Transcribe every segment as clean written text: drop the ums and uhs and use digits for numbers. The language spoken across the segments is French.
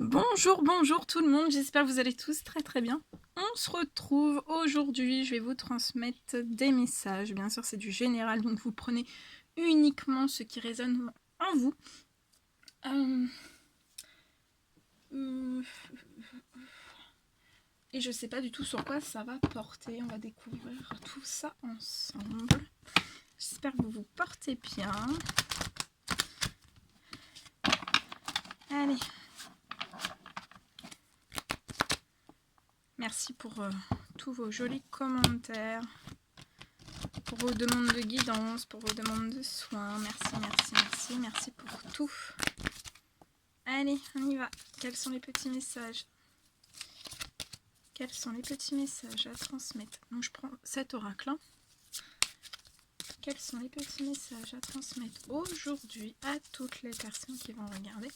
Bonjour, bonjour tout le monde, j'espère que vous allez tous très bien. On se retrouve aujourd'hui, je vais vous transmettre des messages. Bien sûr, c'est du général, donc vous prenez uniquement ce qui résonne en vous. Et je sais pas du tout sur quoi ça va porter. On va découvrir tout ça ensemble. J'espère que vous vous portez bien. Allez. Merci pour tous vos jolis commentaires, pour vos demandes de guidance, pour vos demandes de soins. Merci pour tout. Allez, on y va. Quels sont les petits messages? Quels sont les petits messages à transmettre? Donc je prends cet oracle. Quels sont les petits messages à transmettre aujourd'hui à toutes les personnes qui vont regarder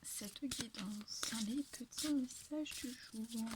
cette guidance? Les petits messages du jour.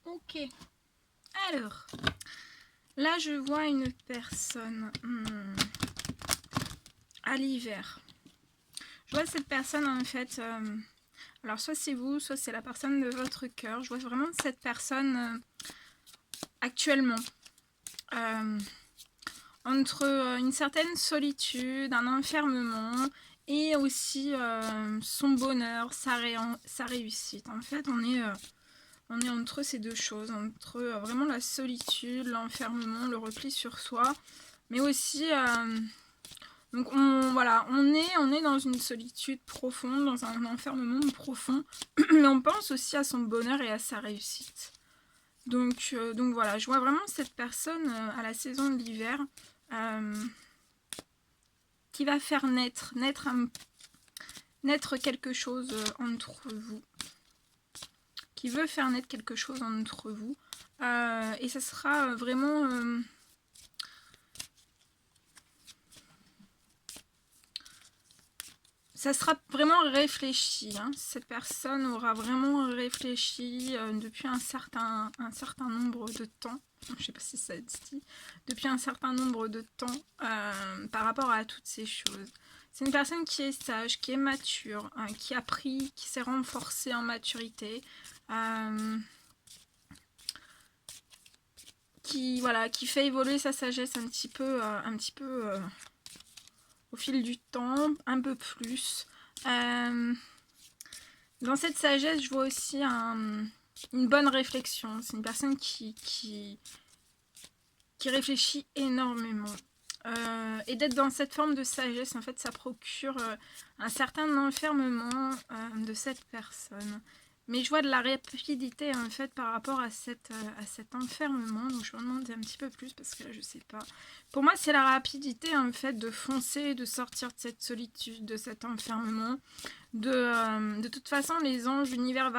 Ok, alors, là je vois une personne à l'hiver. Je vois cette personne en fait, alors soit c'est vous, soit c'est la personne de votre cœur. Je vois vraiment cette personne actuellement entre une certaine solitude, un enfermement et aussi son bonheur, sa réussite. En fait, on est entre ces deux choses, entre vraiment la solitude, l'enfermement, le repli sur soi, mais aussi donc on est dans une solitude profonde, dans un enfermement profond, mais on pense aussi à son bonheur et à sa réussite. Donc voilà, je vois vraiment cette personne à la saison de l'hiver qui va faire naître quelque chose entre vous. Qui veut faire naître quelque chose entre vous. Et ça sera vraiment... ça sera vraiment réfléchi. Hein. Cette personne aura vraiment réfléchi depuis un certain nombre de temps. Je ne sais pas si ça se dit. Depuis un certain nombre de temps par rapport à toutes ces choses. C'est une personne qui est sage, qui est mature, qui a pris, qui s'est renforcée en maturité. Qui fait évoluer sa sagesse un petit peu au fil du temps, un peu plus. Dans cette sagesse, je vois aussi une bonne réflexion. C'est une personne qui réfléchit énormément. Et d'être dans cette forme de sagesse, en fait, ça procure un certain enfermement de cette personne. Mais je vois de la rapidité en fait par rapport à cet enfermement. Donc je vais en demander un petit peu plus parce que là je sais pas. Pour moi c'est la rapidité en fait de foncer, de sortir de cette solitude, de cet enfermement. De toute façon les anges, l'univers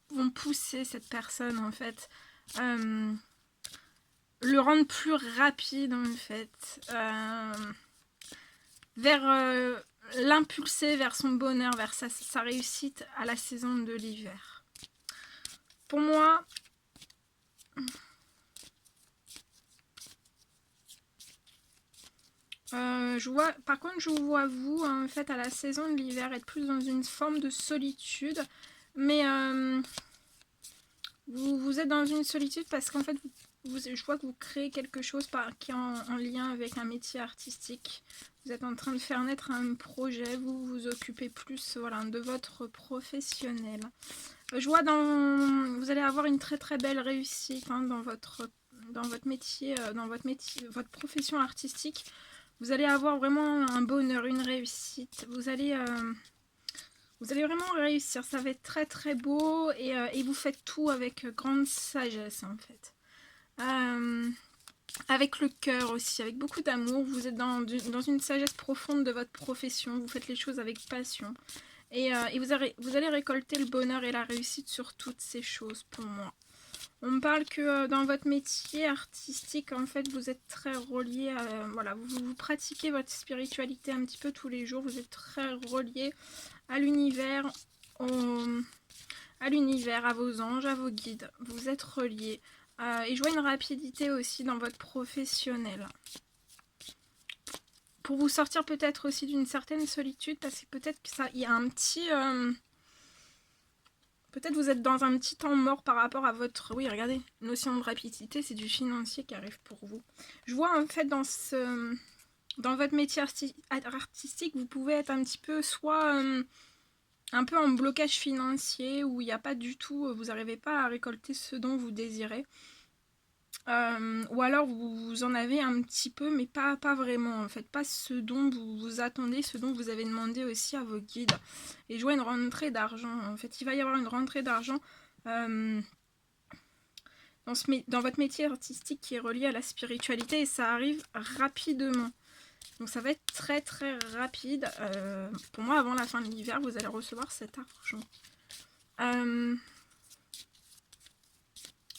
vont pousser cette personne en fait. Le rendre plus rapide en fait. Vers l'impulser vers son bonheur, vers sa réussite à la saison de l'hiver. Pour moi, par contre, je vous vois vous, en fait, à la saison de l'hiver, être plus dans une forme de solitude. Mais vous êtes dans une solitude parce qu'en fait, je vois que vous créez quelque chose qui est en lien avec un métier artistique. Vous êtes en train de faire naître un projet, vous vous occupez plus de votre professionnel. Je vois vous allez avoir une très belle réussite dans votre métier, votre profession artistique. Vous allez avoir vraiment un bonheur, une réussite. Vous allez vraiment réussir. Ça va être très très beau et vous faites tout avec grande sagesse en fait. Avec le cœur aussi, avec beaucoup d'amour. Vous êtes dans une sagesse profonde de votre profession. Vous faites les choses avec passion. Et vous allez récolter le bonheur et la réussite sur toutes ces choses pour moi. On me parle que dans votre métier artistique, en fait, vous êtes très relié à... Voilà, vous pratiquez votre spiritualité un petit peu tous les jours. Vous êtes très relié à l'univers, à vos anges, à vos guides. Vous êtes relié. Et je vois une rapidité aussi dans votre professionnel. Pour vous sortir peut-être aussi d'une certaine solitude, parce que peut-être qu'il y a un petit... peut-être vous êtes dans un petit temps mort par rapport à votre... Oui, regardez, notion de rapidité, c'est du financier qui arrive pour vous. Je vois en fait dans votre métier artistique, vous pouvez être un petit peu soit un peu en blocage financier, où il n'y a pas du tout, vous n'arrivez pas à récolter ce dont vous désirez. Ou alors vous en avez un petit peu, mais pas vraiment en fait, pas ce dont vous attendez, ce dont vous avez demandé aussi à vos guides. Et je vois une rentrée d'argent, en fait il va y avoir une rentrée d'argent dans votre métier artistique qui est relié à la spiritualité, et ça arrive rapidement. Donc ça va être très très rapide. Pour moi, avant la fin de l'hiver, vous allez recevoir cet argent.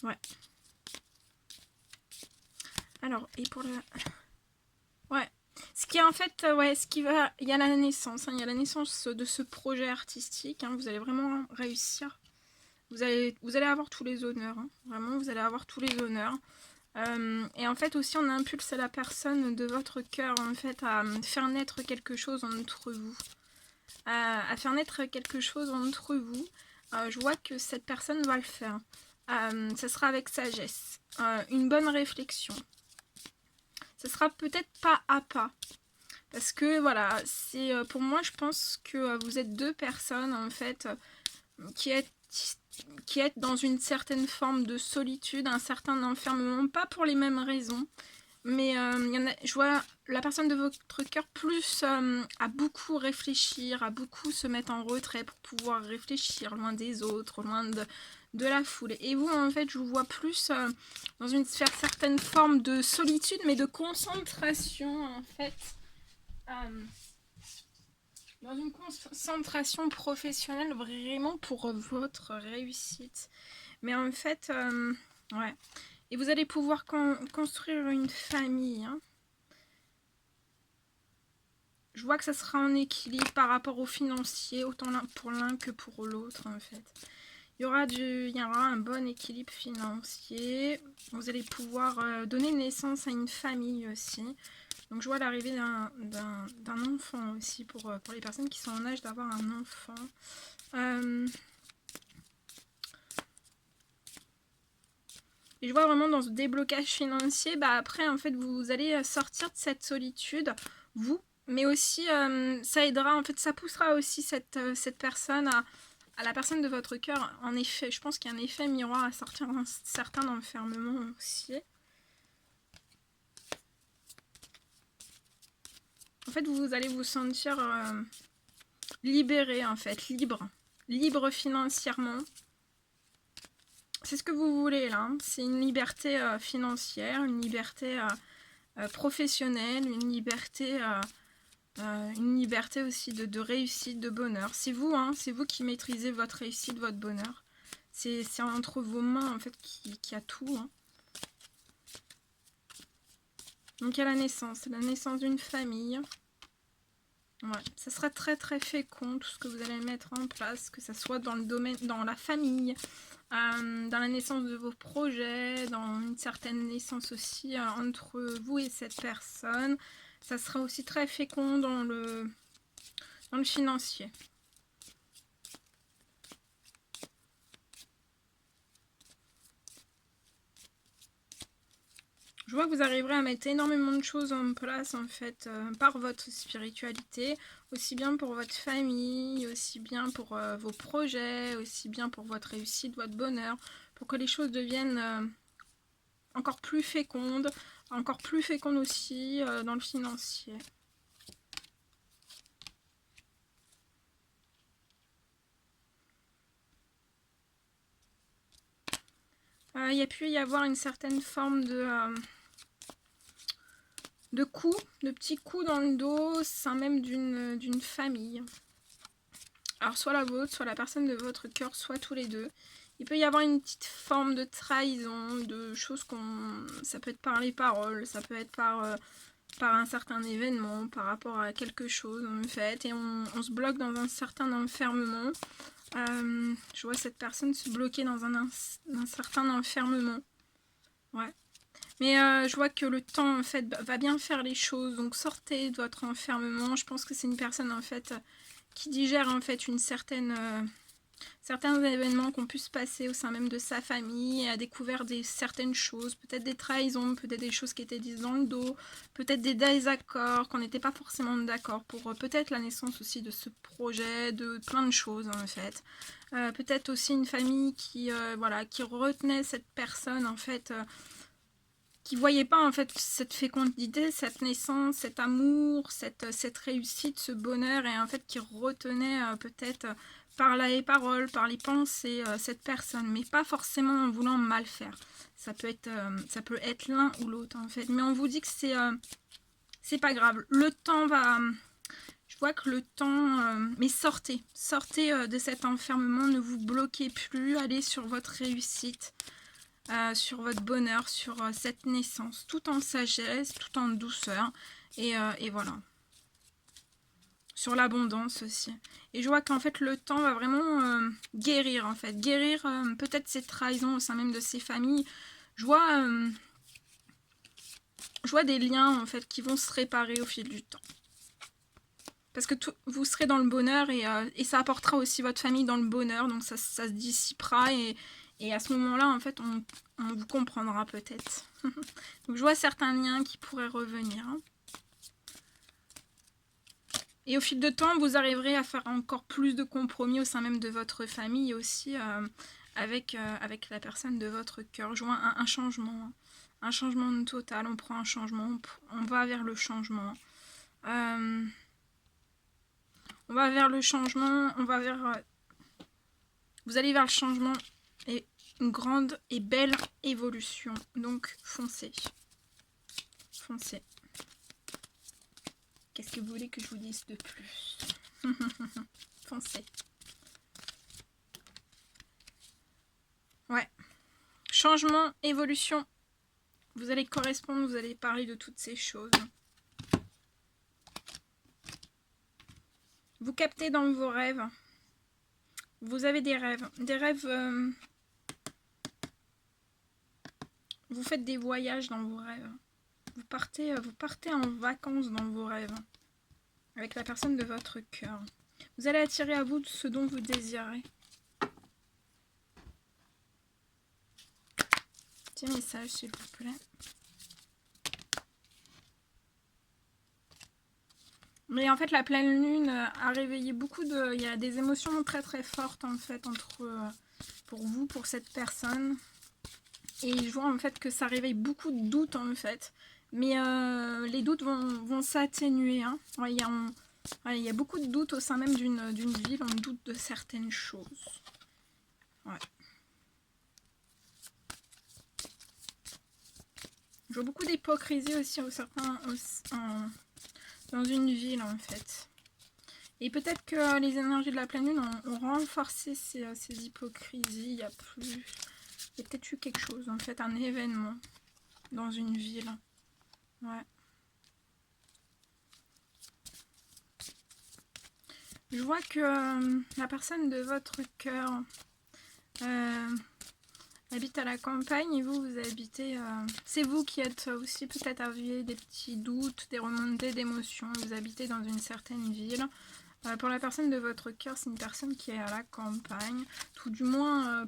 Ouais. Alors, et pour la... Ouais. Ce qui est en fait, ouais, ce qui va... Il y a la naissance, hein, il y a la naissance de ce projet artistique. Hein, vous allez vraiment réussir. Vous allez avoir tous les honneurs. Hein, vraiment, vous allez avoir tous les honneurs. Et en fait aussi, on impulse à la personne de votre cœur, en fait, à faire naître quelque chose entre vous. À faire naître quelque chose entre vous. Je vois que cette personne va le faire. Ça sera avec sagesse. Une bonne réflexion. Ce sera peut-être pas à pas. Parce que voilà, c'est pour moi, je pense que vous êtes deux personnes en fait qui êtes dans une certaine forme de solitude, un certain enfermement, pas pour les mêmes raisons. Mais je vois la personne de votre cœur plus à beaucoup réfléchir, à beaucoup se mettre en retrait pour pouvoir réfléchir loin des autres, loin de la foule. Et vous, en fait, je vous vois plus dans une certaine forme de solitude, mais de concentration, en fait. Dans une concentration professionnelle vraiment pour votre réussite. Mais en fait, ouais. Et vous allez pouvoir construire une famille. Hein. Je vois que ça sera en équilibre par rapport au financier, autant pour l'un que pour l'autre en fait. Il y aura un bon équilibre financier. Vous allez pouvoir donner naissance à une famille aussi. Donc je vois l'arrivée d'un enfant aussi pour les personnes qui sont en âge d'avoir un enfant. Et je vois vraiment dans ce déblocage financier, bah après en fait vous allez sortir de cette solitude, vous, mais aussi ça aidera, en fait ça poussera aussi cette personne à la personne de votre cœur. En effet, je pense qu'il y a un effet miroir à sortir d'un certain enfermement aussi. En fait, vous allez vous sentir libéré, en fait, libre financièrement. C'est ce que vous voulez là, hein. C'est une liberté financière, une liberté professionnelle, une liberté aussi de réussite, de bonheur. C'est vous, hein, c'est vous qui maîtrisez votre réussite, votre bonheur. C'est entre vos mains en fait qu'il y a tout. Hein. Donc il y a la naissance d'une famille. Ouais, ça sera très très fécond tout ce que vous allez mettre en place, que ce soit dans le domaine, dans la famille, dans la naissance de vos projets, dans une certaine naissance aussi entre vous et cette personne. Ça sera aussi très fécond dans le financier. Je vois que vous arriverez à mettre énormément de choses en place en fait par votre spiritualité, aussi bien pour votre famille, aussi bien pour vos projets, aussi bien pour votre réussite, votre bonheur, pour que les choses deviennent encore plus fécondes, encore plus féconde aussi dans le financier. Il y a pu y avoir une certaine forme de coups, de petits coups dans le dos, sein même d'une famille. Alors soit la vôtre, soit la personne de votre cœur, soit tous les deux. Il peut y avoir une petite forme de trahison, de choses qu'on... Ça peut être par les paroles, ça peut être par un certain événement, par rapport à quelque chose en fait. Et on se bloque dans un certain enfermement. Je vois cette personne se bloquer dans un certain enfermement. Ouais. Mais je vois que le temps en fait va bien faire les choses. Donc sortez de votre enfermement. Je pense que c'est une personne en fait qui digère en fait une certains événements qui ont pu se passer au sein même de sa famille, et a découvert certaines choses, peut-être des trahisons, peut-être des choses qui étaient dites dans le dos, peut-être des désaccords, qu'on n'était pas forcément d'accord pour peut-être la naissance aussi de ce projet, de plein de choses en fait. Peut-être aussi une famille qui, voilà, qui retenait cette personne en fait, qui voyait pas en fait cette fécondité, cette naissance, cet amour, cette réussite, ce bonheur, et en fait qui retenait peut-être par les paroles, par les pensées, cette personne, mais pas forcément en voulant mal faire. Ça peut être l'un ou l'autre en fait, mais on vous dit que c'est pas grave. Le temps va... Je vois que le temps... mais sortez de cet enfermement, ne vous bloquez plus, allez sur votre réussite. Sur votre bonheur, sur cette naissance, tout en sagesse, tout en douceur, et voilà. Sur l'abondance aussi. Et je vois qu'en fait le temps va vraiment guérir en fait, guérir peut-être ces trahisons au sein même de ces familles. Je vois des liens en fait qui vont se réparer au fil du temps. Parce que vous serez dans le bonheur, et ça apportera aussi votre famille dans le bonheur, donc ça se dissipera, et à ce moment-là, en fait, on vous comprendra peut-être. Donc je vois certains liens qui pourraient revenir. Et au fil de temps, vous arriverez à faire encore plus de compromis au sein même de votre famille, aussi avec la personne de votre cœur. Je vois un changement. Un changement total. On prend un changement. On va vers le changement. On va vers le changement. On va vers... vous allez vers le changement et une grande et belle évolution. Donc foncez. Foncez. Qu'est-ce que vous voulez que je vous dise de plus? Foncez. Ouais. Changement, évolution. Vous allez correspondre, vous allez parler de toutes ces choses. Vous captez dans vos rêves. Vous avez des rêves. Des rêves... vous faites des voyages dans vos rêves. Vous partez en vacances dans vos rêves. Avec la personne de votre cœur. Vous allez attirer à vous ce dont vous désirez. Petit message, s'il vous plaît. Mais en fait, la pleine lune a réveillé beaucoup de... Il y a des émotions très très fortes en fait pour vous, pour cette personne. Et je vois en fait que ça réveille beaucoup de doutes en fait. Mais les doutes vont s'atténuer. Hein. Ouais, il y a beaucoup de doutes au sein même d'une ville. On doute de certaines choses. Ouais. Je vois beaucoup d'hypocrisie aussi dans une ville en fait. Et peut-être que les énergies de la pleine lune ont renforcé ces hypocrisies. Il y a peut-être eu quelque chose en fait, un événement dans une ville. Ouais. Je vois que la personne de votre cœur habite à la campagne, et vous habitez... c'est vous qui êtes aussi peut-être à vivre des petits doutes, des remontées d'émotions. Vous habitez dans une certaine ville. Pour la personne de votre cœur, c'est une personne qui est à la campagne. Tout du moins,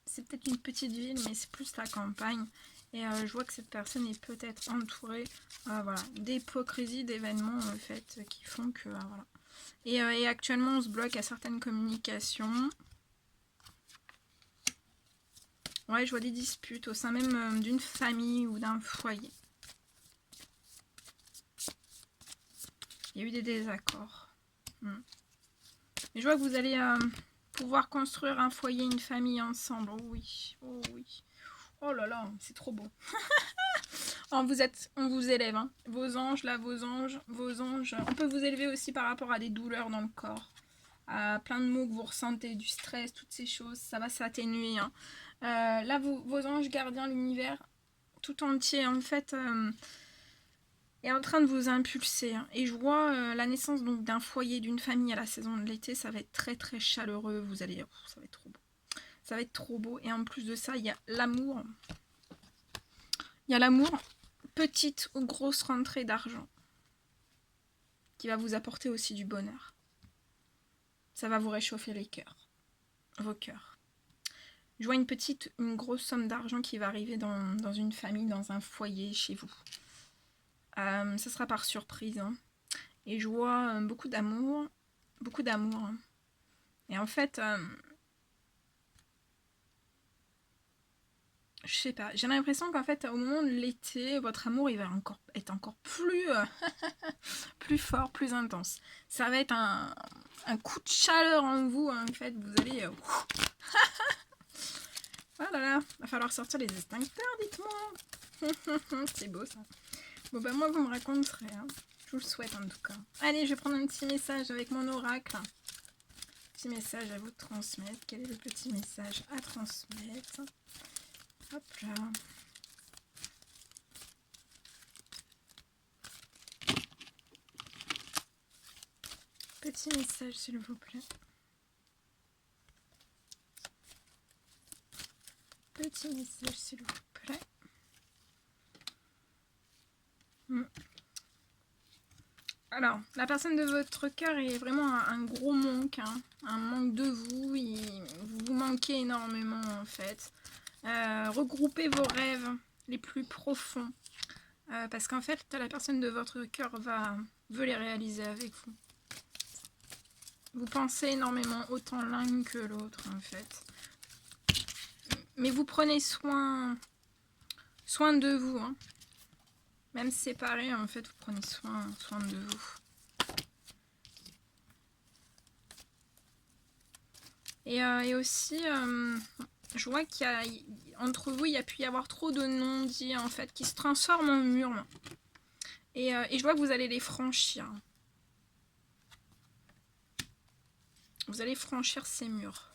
c'est peut-être une petite ville, mais c'est plus la campagne. Et je vois que cette personne est peut-être entourée voilà, d'hypocrisie, d'événements en fait, qui font que... voilà. Et actuellement, on se bloque à certaines communications. Ouais, je vois des disputes au sein même d'une famille ou d'un foyer. Il y a eu des désaccords. Mais je vois que vous allez pouvoir construire un foyer, une famille ensemble. Oh oui, oh oui. Oh là là, c'est trop beau. Oh, on vous élève, hein. Vos anges, là, vos anges. On peut vous élever aussi par rapport à des douleurs dans le corps. À plein de maux que vous ressentez, du stress, toutes ces choses, ça va s'atténuer. Hein. Là, vos anges gardiens, l'univers tout entier, en fait, est en train de vous impulser. Hein. Et je vois la naissance donc d'un foyer, d'une famille à la saison de l'été, ça va être très très chaleureux. Vous allez, ça va être trop beau. Ça va être trop beau. Et en plus de ça, il y a l'amour. Il y a l'amour, petite ou grosse rentrée d'argent, qui va vous apporter aussi du bonheur. Ça va vous réchauffer les cœurs, vos cœurs. Je vois une grosse somme d'argent qui va arriver dans une famille, dans un foyer chez vous. Ça sera par surprise. Hein. Et je vois beaucoup d'amour. Beaucoup d'amour. Hein. Et en fait, je sais pas, j'ai l'impression qu'en fait, au moment de l'été, votre amour, il va être encore plus, plus fort, plus intense. Ça va être un coup de chaleur en vous, en fait, vous allez... Oh là là, va falloir sortir les extincteurs, dites-moi. C'est beau ça. Bon bah moi vous me raconterez, hein. Je vous le souhaite en tout cas. Allez, je vais prendre un petit message avec mon oracle. Petit message à vous transmettre. Quel est le petit message à transmettre? Hop là. Petit message s'il vous plaît. Petit message s'il vous plaît. Alors, la personne de votre cœur est vraiment un gros manque, hein, un manque de vous, vous manquez énormément en fait. Regroupez vos rêves les plus profonds, parce qu'en fait, la personne de votre cœur veut les réaliser avec vous. Vous pensez énormément, autant l'un que l'autre en fait. Mais vous prenez soin de vous, hein. Même séparés, en fait, vous prenez soin de vous. Et aussi, je vois qu'il y a, entre vous, il y a pu y avoir trop de non-dits, en fait, qui se transforment en murs. Et je vois que vous allez les franchir. Vous allez franchir ces murs.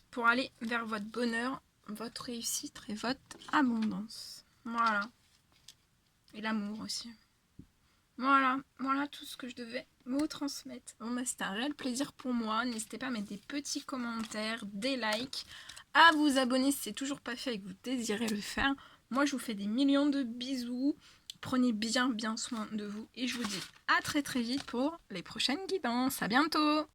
Pour aller vers votre bonheur, votre réussite et votre abondance. Voilà. Et l'amour aussi. Voilà tout ce que je devais vous transmettre. Bon, bah, c'était un réel plaisir pour moi. N'hésitez pas à mettre des petits commentaires, des likes, à vous abonner si c'est toujours pas fait et que vous désirez le faire. Moi, je vous fais des millions de bisous. Prenez bien soin de vous et je vous dis à très vite pour les prochaines guidances. À bientôt!